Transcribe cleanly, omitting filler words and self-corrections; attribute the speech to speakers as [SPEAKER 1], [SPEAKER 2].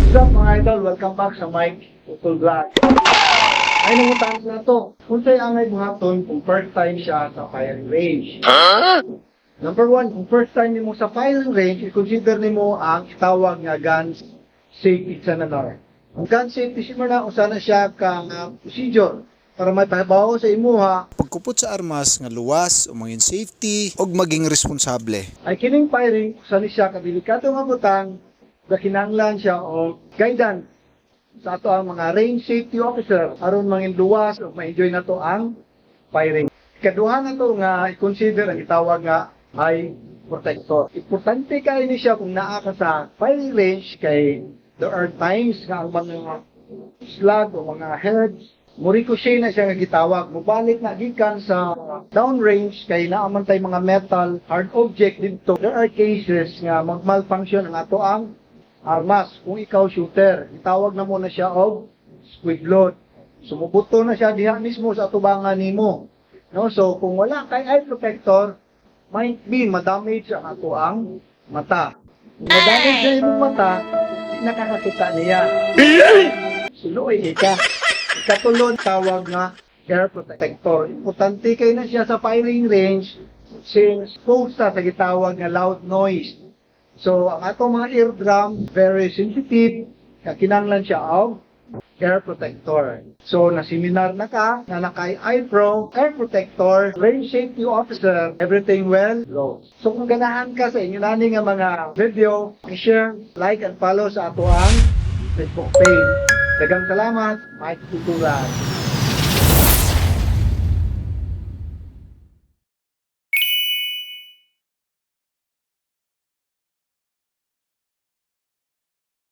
[SPEAKER 1] What's up mga idol? Welcome back sa Mike Utol Vlog. Ay nangutan na to. Kung sa'yo angay buhaton kung first time siya sa firing range. Number one, kung first time nimo sa firing range, i-consider nimo ang itawag nga guns safety seminar. Ang gun safety seminar, usa na siya kang procedure para may pahibaw sa imuha
[SPEAKER 2] Pagkupot sa armas nga luwas, umangin safety, og maging responsable.
[SPEAKER 1] ay kining firing, usa ni siya kadelikado nga butang na kinahanglan siya o guidance sa ato ang mga range safety officer aron mangin luwas o ma-enjoy na to ang firing. Ikaduha na to nga i-consider ang itawag nga eye protector. Importante kayo ni siya kung naa ka sa firing range kay there are times nga ang mga slug o mga heads muricochet na siya nga gitawag. Mubalik na gikan sa downrange kay naaman tay mga metal hard object dito. There are cases nga mag-malfunction ang ato ang armas. Kung ikaw shooter, itawag na mo na siya og squid load. Sumubuto na siya diha mismo sa atubangan nimo. No, so kung wala kay eye protector, might be madamage ang ato ang mata. Kung madamage na imong mata, nakakakita niya. Suloy ka. Ikatulon tawag nga air protector. Importante kay na siya sa firing range since exposed sa gitawag nga loud noise. So, ang atong mga eardrum, very sensitive, kinahanglan siya og air protector. So, na-seminar na ka, na naka-eye pro, air protector, range safety officer, everything well, low. So, kung ganahan ka sa inyo nani nga mga video, i-share, like, and follow sa ato ang Facebook page. Daghang salamat, Mike Tutulan.